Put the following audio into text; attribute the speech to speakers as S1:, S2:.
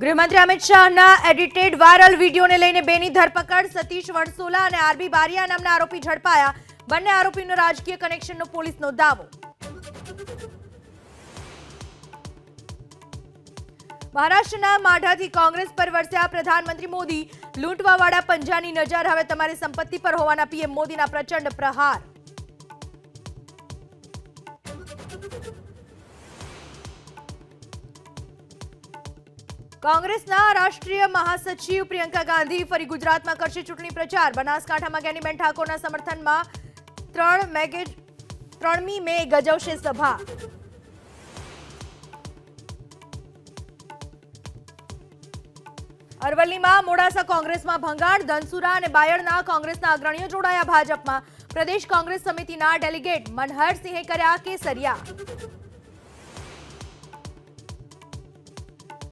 S1: ગૃહમંત્રી અમિત શાહના edited viral વિડીયોને લઈને બેની ધરપકડ. સતીશ વણસોલા અને આરબી બારિયા નામના આરોપી ઝડપાયા. બંને આરોપીનો રાજકીય કનેક્શનનો પોલીસનો દાવો. મહારાષ્ટ્રના માઢાથી કોંગ્રેસ પર વરસ્યા પ્રધાનમંત્રી મોદી. લૂંટવાવાળા પંજાની નજર હવે તમારી સંપત્તિ પર હોવાના પીએમ મોદીના પ્રચંડ પ્રહાર. કોંગ્રેસના રાષ્ટ્રીય મહાસચિવ પ્રિયંકા ગાંધી ફરી ગુજરાતમાં કરશે ચૂંટણી પ્રચાર. બનાસકાંઠામાં જ્ઞાનીબેન ઠાકોરના સમર્થનમાં 3મી મે ગજવશે સભા. અરવલ્લીમાં મોડાસા કોંગ્રેસમાં ભંગાણ. ધનસુરા અને બાયડના કોંગ્રેસના અગ્રણીઓ જોડાયા ભાજપમાં. પ્રદેશ કોંગ્રેસ સમિતિના ડેલિગેટ મનહરસિંહે કર્યા કેસરિયા.